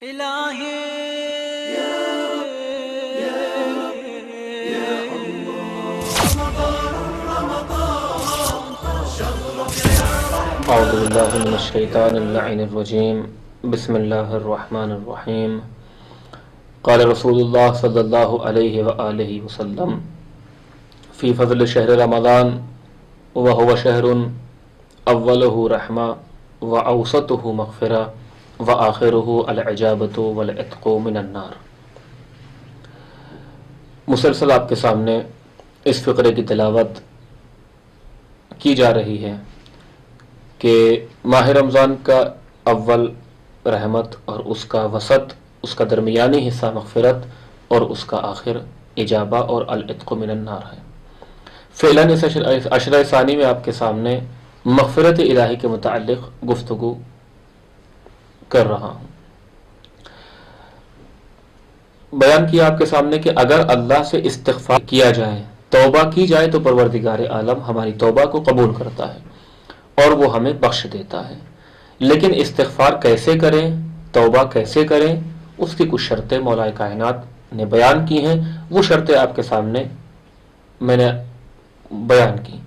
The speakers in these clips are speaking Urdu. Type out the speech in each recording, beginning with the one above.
الہی اعوذ باللہ من الشیطان اللعین الرجیم بسم اللہ الرحمن الرحیم قال رسول اللہ صلی اللہ علیہ وآلہ وسلم فی فضل شہر رمضان وهو شہر اولہ رحمہ واوسطہ مغفرہ وآخرہ العجابۃ والعتق من النار۔ مسلسل آپ کے سامنے اس فقرے کی تلاوت کی جا رہی ہے کہ ماہ رمضان کا اول رحمت اور اس کا وسط، اس کا درمیانی حصہ مغفرت اور اس کا آخر اجابہ اور العتق من النار ہے۔ فعلاً اس عشرہ ثانی میں آپ کے سامنے مغفرت الہی کے متعلق گفتگو کر رہا ہوں۔ بیان کیا آپ کے سامنے کہ اگر اللہ سے استغفار کیا جائے، توبہ کی جائے تو پروردگار عالم ہماری توبہ کو قبول کرتا ہے اور وہ ہمیں بخش دیتا ہے۔ لیکن استغفار کیسے کریں، توبہ کیسے کریں، اس کی کچھ شرطیں مولا کائنات نے بیان کی ہیں۔ وہ شرطیں آپ کے سامنے میں نے بیان کی۔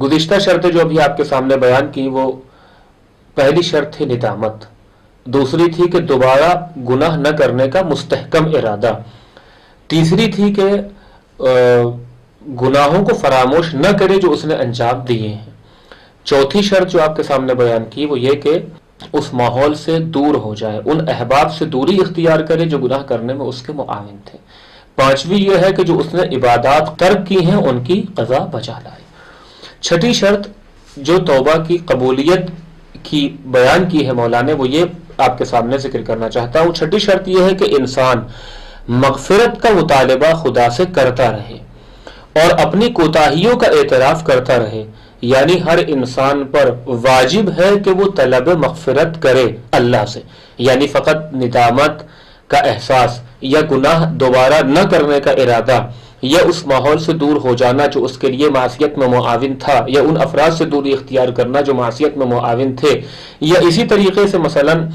گزشتہ شرطیں جو ابھی آپ کے سامنے بیان کی، وہ پہلی شرط تھی ندامت، دوسری تھی کہ دوبارہ گناہ نہ کرنے کا مستحکم ارادہ، تیسری تھی کہ گناہوں کو فراموش نہ کرے جو اس نے انجام دیے ہیں، چوتھی شرط جو آپ کے سامنے بیان کی وہ یہ کہ اس ماحول سے دور ہو جائے، ان احباب سے دوری اختیار کرے جو گناہ کرنے میں اس کے معاون تھے، پانچویں یہ ہے کہ جو اس نے عبادات ترک کی ہیں ان کی قضا بجا لائے، چھٹی شرط جو توبہ کی قبولیت کی بیان کی ہے مولا نے، وہ یہ آپ کے سامنے ذکر کرنا چاہتا ہوں۔ چھٹی شرط یہ ہے کہ انسان مغفرت کا مطالبہ خدا سے کرتا رہے اور اپنی کوتاہیوں کا اعتراف کرتا رہے، یعنی ہر انسان پر واجب ہے کہ وہ طلب مغفرت کرے اللہ سے، یعنی فقط ندامت کا احساس یا گناہ دوبارہ نہ کرنے کا ارادہ یا اس ماحول سے دور ہو جانا جو اس کے لیے معصیت میں معاون تھا، یا ان افراد سے دوری اختیار کرنا جو معصیت میں معاون تھے، یا اسی طریقے سے مثلاً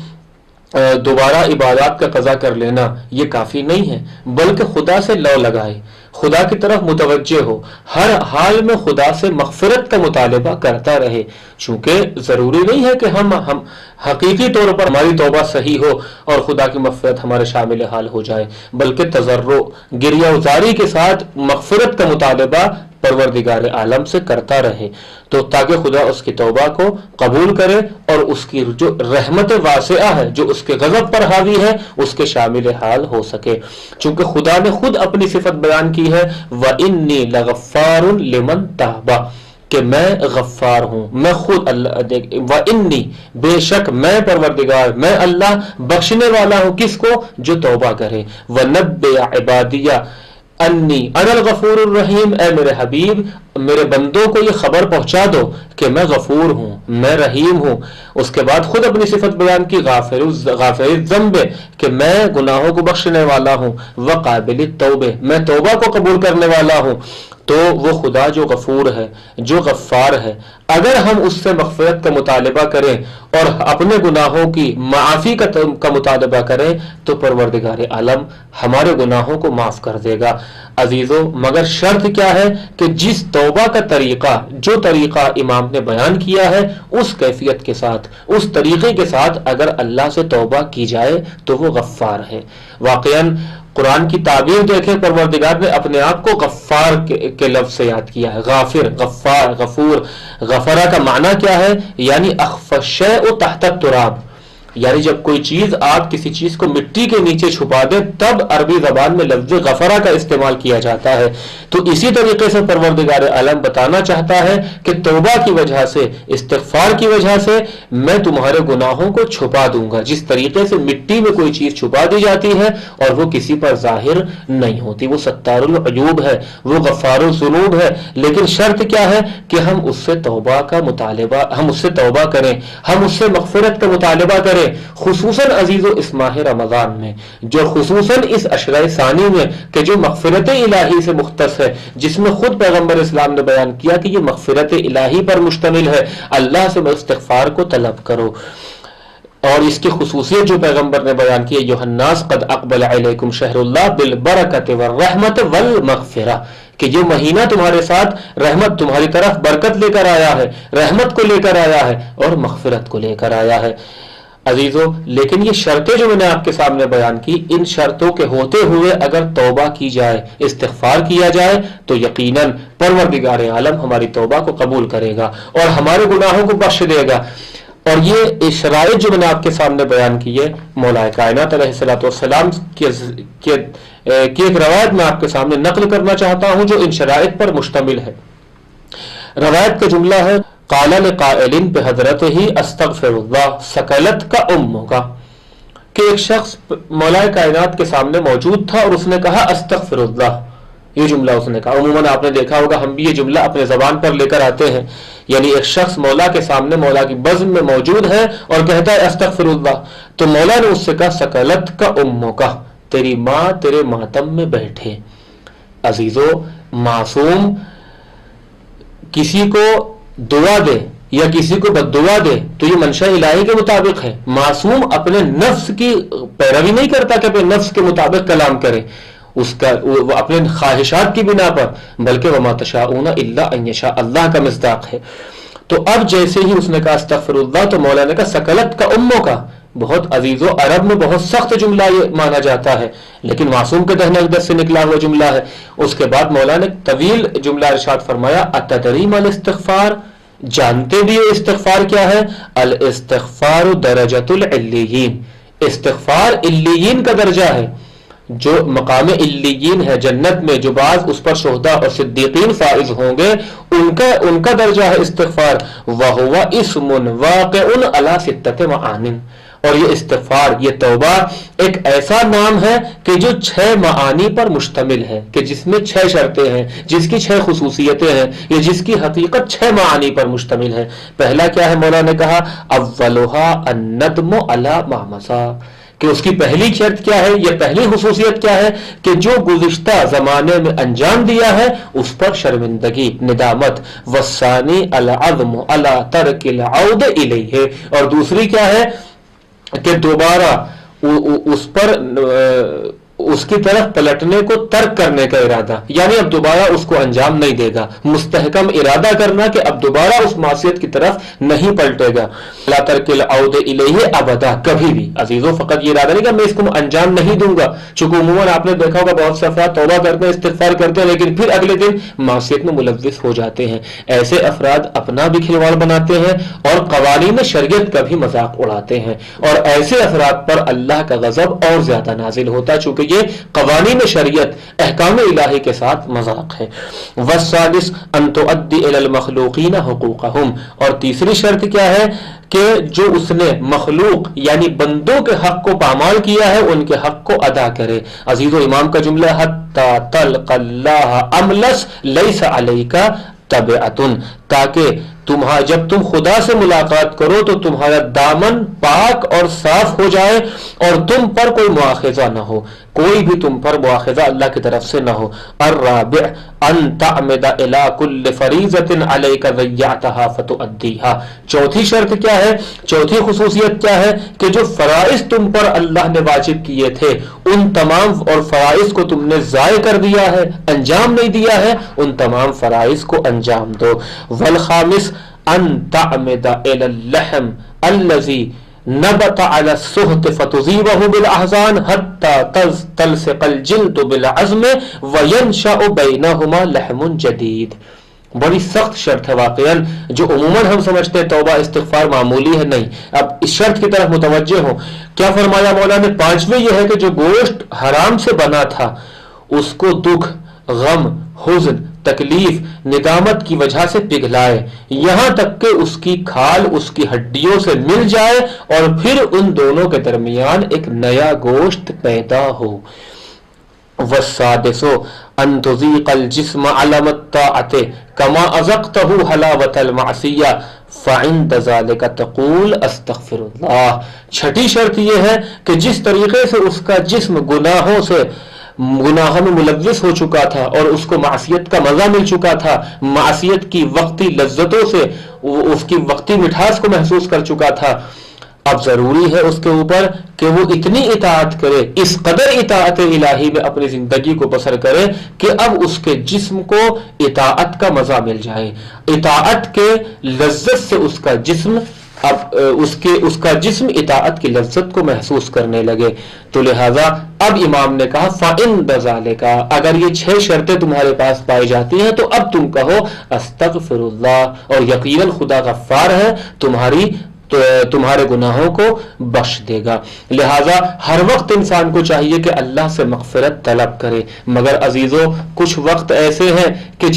دوبارہ عبادات کا قضا کر لینا، یہ کافی نہیں ہے، بلکہ خدا سے لو لگائے، خدا کی طرف متوجہ ہو، ہر حال میں خدا سے مغفرت کا مطالبہ کرتا رہے، چونکہ ضروری نہیں ہے کہ ہم حقیقی طور پر ہماری توبہ صحیح ہو اور خدا کی مغفرت ہمارے شامل حال ہو جائے، بلکہ تضرع، گریہ وزاری کے ساتھ مغفرت کا مطالبہ پروردگار عالم سے کرتا رہے، تو تاکہ خدا اس کی توبہ کو قبول کرے اور اس کی جو رحمت واسعہ ہے جو اس کے غضب پر حاوی ہے اس کے شامل حال ہو سکے، چونکہ خدا نے خود اپنی صفت بیان کی ہے وَإِنِّي لَغَفَّارٌ لِمَن تَابَ، کہ میں غفار ہوں، میں خود اللہ، وَإِنِّي، بے شک میں پروردگار، میں اللہ بخشنے والا ہوں، کس کو؟ جو توبہ کرے، وَنَبِّئْ عِبَادِيَ انی انا الغفور الرحیم، اے میرے حبیب میرے بندوں کو یہ خبر پہنچا دو کہ میں غفور ہوں، میں رحیم ہوں۔ اس کے بعد خود اپنی صفت بیان کی غافر الذنب، کہ میں گناہوں کو بخشنے والا ہوں، وقابل التوب، میں توبہ کو قبول کرنے والا ہوں۔ تو وہ خدا جو غفور ہے، جو غفار ہے، اگر ہم اس سے مغفرت کا مطالبہ کریں اور اپنے گناہوں کی معافی کا مطالبہ کریں تو پروردگار عالم ہمارے گناہوں کو معاف کر دے گا۔ عزیزو، مگر شرط کیا ہے کہ جس توبہ کا طریقہ، جو طریقہ امام نے بیان کیا ہے، اس کیفیت کے ساتھ، اس طریقے کے ساتھ اگر اللہ سے توبہ کی جائے تو وہ غفار ہے۔ واقعاً قرآن کی تعبیر دیکھیں، پروردگار نے اپنے آپ کو غفار کے لفظ سے یاد کیا ہے، غافر، غفار، غفور۔ غفرہ کا معنی کیا ہے؟ یعنی اخفى الشيء تحت التراب، یعنی جب کوئی چیز، آپ کسی چیز کو مٹی کے نیچے چھپا دیں تب عربی زبان میں لفظ غفرہ کا استعمال کیا جاتا ہے۔ تو اسی طریقے سے پروردگار عالم بتانا چاہتا ہے کہ توبہ کی وجہ سے، استغفار کی وجہ سے میں تمہارے گناہوں کو چھپا دوں گا، جس طریقے سے مٹی میں کوئی چیز چھپا دی جاتی ہے اور وہ کسی پر ظاہر نہیں ہوتی۔ وہ ستار العیوب ہے، وہ غفار الذنوب ہے، لیکن شرط کیا ہے کہ ہم اس سے توبہ کا مطالبہ، ہم اس سے توبہ کریں، ہم اس سے مغفرت کا مطالبہ کریں، خصوصاً عزیزو اس ماہ رمضان میں، جو خصوصاً اس عشرہ ثانی میں کہ جو مغفرت الہی سے مختص ہے، جس میں خود پیغمبر اسلام نے بیان کیا کہ یہ مغفرت الہی پر مشتمل ہے۔ اللہ سے استغفار کو طلب کرو اور اس کی خصوصیت جو پیغمبر نے بیان کی ہے، یوحناس قد اقبل علیکم شہر اللہ بالبرکۃ والرحمۃ والمغفرہ، کہ یہ مہینہ تمہارے ساتھ رحمت، تمہاری طرف برکت لے کر آیا ہے، رحمت کو لے کر آیا ہے اور مغفرت کو لے کر آیا ہے۔ عزیزو، لیکن یہ شرطیں جو میں نے آپ کے سامنے بیان کی، ان شرطوں کے ہوتے ہوئے اگر توبہ کی جائے، استغفار کیا جائے، تو یقیناً پروردگار عالم ہماری توبہ کو قبول کرے گا اور ہمارے گناہوں کو بخش دے گا۔ اور یہ شرائط جو میں نے آپ کے سامنے بیان کی ہے، مولا کائنات علیہ الصلوۃ والسلام کی ایک روایت میں آپ کے سامنے نقل کرنا چاہتا ہوں جو ان شرائط پر مشتمل ہے۔ روایت کا جملہ ہے، قال لقائل بحضرته استغفر اللہ ثقلت کا امہ کا، کہ ایک شخص مولا کائنات کے سامنے موجود تھا اور اس نے کہا استغفر اللہ، یہ جملہ اس نے کہا۔ عموماً آپ نے دیکھا ہوگا ہم بھی یہ جملہ اپنے زبان پر لے کر آتے ہیں، یعنی ایک شخص مولا کے سامنے، مولا کی بزم میں موجود ہے اور کہتا ہے استغفر اللہ، تو مولا نے اس سے کہا ثقلت کا امہ کا، تیری ماں تیرے ماتم میں بیٹھے۔ عزیزو، معصوم کسی کو دعا دے یا کسی کو بد دعا دے تو یہ منشا الہی کے مطابق ہے۔ معصوم اپنے نفس کی پیروی نہیں کرتا کہ اپنے نفس کے مطابق کلام کرے، اس کا وہ اپنے خواہشات کی بنا پر، بلکہ وما تشاءون الا ان یشاء اللہ کا مصداق ہے۔ تو اب جیسے ہی اس نے کہا استغفر اللہ تو مولا نے کہا ثقلت کا اموں کا، بہت عزیز و عرب میں بہت سخت جملہ یہ مانا جاتا ہے، لیکن معصوم کے دہن اقدس سے نکلا ہوا جملہ ہے۔ اس کے بعد مولا نے طویل جملہ ارشاد فرمایا، اتدری ما الاستغفار، جانتے بھی ہو استغفار کیا ہے؟ الاستغفار درجۃ العلیین، استغفار علیین کا درجہ ہے، جو مقام علیین ہے جنت میں، جو بعض اس پر شہداء اور صدیقین فائز ہوں گے، ان کا درجہ ہے استغفار۔ وَهُوَ اسم واقع علی ستۃ معان، اور یہ استغفار، یہ توبہ ایک ایسا نام ہے کہ جو 6 معانی پر مشتمل ہے، کہ جس میں 6 شرطیں ہیں، جس کی 6 خصوصیتیں ہیں، یہ جس کی حقیقت 6 معانی پر مشتمل ہے۔ پہلا کیا ہے؟ مولا نے کہا اولها الندم علی ما مضی، کہ اس کی پہلی شرط کیا ہے، یہ پہلی خصوصیت کیا ہے کہ جو گزشتہ زمانے میں انجام دیا ہے اس پر شرمندگی، ندامت۔ والثانی العزم علی ترک العود الیہ، اور دوسری کیا ہے کہ دوبارہ اس پر اس کی طرف پلٹنے کو ترک کرنے کا ارادہ، یعنی اب دوبارہ اس کو انجام نہیں دے گا، مستحکم ارادہ کرنا کہ اب دوبارہ اس معصیت کی طرف نہیں پلٹے گا۔ لا ترک العود الیہ ابدا، کبھی بھی عزیزو فقط یہ ارادہ نہیں کہ میں اس کو انجام نہیں دوں گا، چونکہ عموماً آپ نے دیکھا ہوگا بہت سے افراد توبہ کرتے ہیں، استغفار کرتے ہیں، لیکن پھر اگلے دن معصیت میں ملوث ہو جاتے ہیں۔ ایسے افراد اپنا بھی کھلواڑ بناتے ہیں اور قوانین شریعت کا بھی مذاق اڑاتے ہیں، اور ایسے افراد پر اللہ کا غضب اور زیادہ نازل ہوتا ہے، چونکہ یہ قوانین شریعت احکام الہی کے ساتھ مذاق ہے۔ والسادس ان تؤدی الی المخلوقین حقوقہم، اور تیسری شرط کیا ہے کہ جو اس نے مخلوق یعنی بندوں کے حق کو پامال کیا ہے ان کے حق کو ادا کرے۔ عزیز و امام کا جملہ حتی تلق اللہ املس لیس علیک تبعۃ، تاکہ جب تم خدا سے ملاقات کرو تو تمہارا دامن پاک اور صاف ہو جائے اور تم پر کوئی مواخذہ نہ ہو، کوئی بھی تم پر مواخذہ اللہ کی طرف سے نہ ہو۔ الرابع ان تعمد الى كل فریضۃ علیک ضیعتها فتؤدیها، چوتھی شرط کیا ہے، چوتھی خصوصیت کیا ہے کہ جو فرائض تم پر اللہ نے واجب کیے تھے ان تمام اور فرائض کو تم نے ضائع کر دیا ہے، انجام نہیں دیا ہے، ان تمام فرائض کو انجام دو۔ والخامس ان تعمد الى اللحم الذي نبت على السحت فتذيبه بالاحزان حتى تلصق الجلد بالعظم وينشأ بينهما لحم جديد۔ بڑی سخت شرط ہے واقعاً، جو عموماً ہم سمجھتے ہیں توبہ استغفار معمولی ہے، نہیں۔ اب اس شرط کی طرف متوجہ ہوں، کیا فرمایا مولا نے؟ پانچویں یہ ہے کہ جو گوشت حرام سے بنا تھا اس کو دکھ، غم، حزن، تکلیف، ندامت کی وجہ سے پگھلائے، یہاں تک کہ اس کی کھال اس کی ہڈیوں سے مل جائے اور پھر ان دونوں کے درمیان ایک نیا گوشت پیدا ہو۔ والسادس ان تذیق الجسم علم الطاعۃ کما اذقته حلاوۃ المعصیہ فعند ذلک تقول استغفر اللہ۔ چھٹی شرط یہ ہے کہ جس طریقے سے اس کا جسم گناہوں میں ملوث ہو چکا تھا اور اس کو معصیت کا مزہ مل چکا تھا، معصیت کی وقتی لذتوں سے اس کی وقتی مٹھاس کو محسوس کر چکا تھا، اب ضروری ہے اس کے اوپر کہ وہ اتنی اطاعت کرے، اس قدر اطاعت الہی میں اپنی زندگی کو بسر کرے کہ اب اس کے جسم کو اطاعت کا مزہ مل جائے، اطاعت کے لذت سے اس کا جسم اب اس کا جسم اطاعت کی لذت کو محسوس کرنے لگے۔ تو لہذا اب امام نے کہا فَإِن بَذَلِكَ، اگر یہ 6 شرطیں تمہارے پاس پائی جاتی ہیں تو اب تم کہو استغفر اللہ، اور یقیناً خدا غفار ہے، تمہارے گناہوں کو بخش دے گا۔ لہذا ہر وقت انسان کو چاہیے کہ اللہ سے مغفرت طلب کرے، مگر عزیزو کچھ وقت ایسے ہیں کہ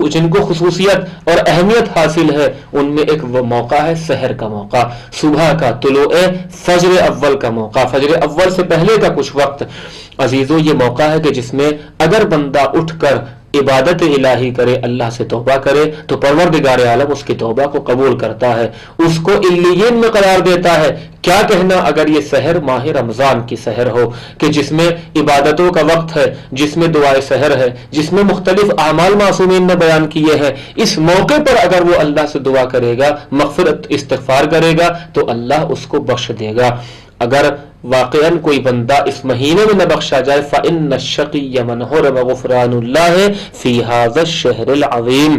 جن کو خصوصیت اور اہمیت حاصل ہے، ان میں ایک وہ موقع ہے سحر کا موقع، صبح کا طلوع فجر اول کا موقع، فجر اول سے پہلے کا کچھ وقت۔ عزیزو یہ موقع ہے کہ جس میں اگر بندہ اٹھ کر عبادت الہی کرے، اللہ سے توبہ کرے، تو پروردگار عالم اس کی توبہ کو قبول کرتا ہے، اس کو علیین میں قرار دیتا ہے۔ کیا کہنا اگر یہ سحر ماہ رمضان کی سحر ہو کہ جس میں عبادتوں کا وقت ہے، جس میں دعائے سحر ہے، جس میں مختلف اعمال معصومین نے بیان کیے ہیں، اس موقع پر اگر وہ اللہ سے دعا کرے گا، مغفرت استغفار کرے گا، تو اللہ اس کو بخش دے گا۔ اگر واقعاً کوئی بندہ اس مہینے میں نہ بخشا جائے فَإِنَّ الشَّقِيَّ مَنْ حُرِمَ غُفْرَانُ اللَّهِ فِي هَذَا الشَّهْرِ الْعَظِيمِ،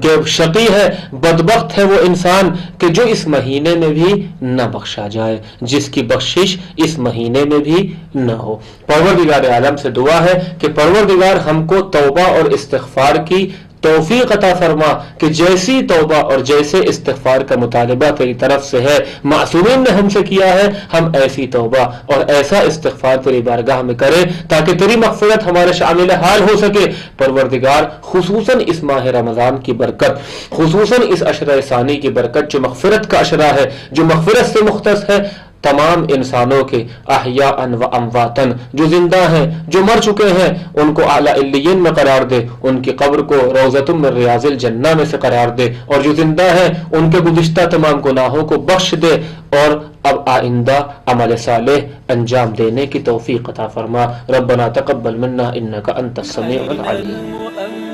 کہ شقی ہے، بدبخت ہے وہ انسان کہ جو اس مہینے میں بھی نہ بخشا جائے، جس کی بخشش اس مہینے میں بھی نہ ہو۔ پروردگار عالم سے دعا ہے کہ پروردگار ہم کو توبہ اور استغفار کی توفیق عطا فرما کہ جیسی توبہ اور جیسے استغفار کا مطالبہ تیری طرف سے ہے، معصومین نے ہم سے کیا ہے، ہم ایسی توبہ اور ایسا استغفار تیری بارگاہ میں کریں تاکہ تیری مغفرت ہمارے شامل حال ہو سکے۔ پروردگار خصوصاً اس ماہ رمضان کی برکت، خصوصاً اس عشرہ ثانی کی برکت جو مغفرت کا عشرہ ہے، جو مغفرت سے مختص ہے، تمام انسانوں کے احیاء و امواتن، جو زندہ ہیں جو مر چکے ہیں، ان کو اعلی علیین میں قرار دے، ان کی قبر کو روضۃ من ریاض الجنہ میں سے قرار دے، اور جو زندہ ہیں ان کے گزشتہ تمام گناہوں کو بخش دے، اور اب آئندہ عمل صالح انجام دینے کی توفیق عطا فرما۔ ربنا تقبل منا انک انت السمیع العلیم۔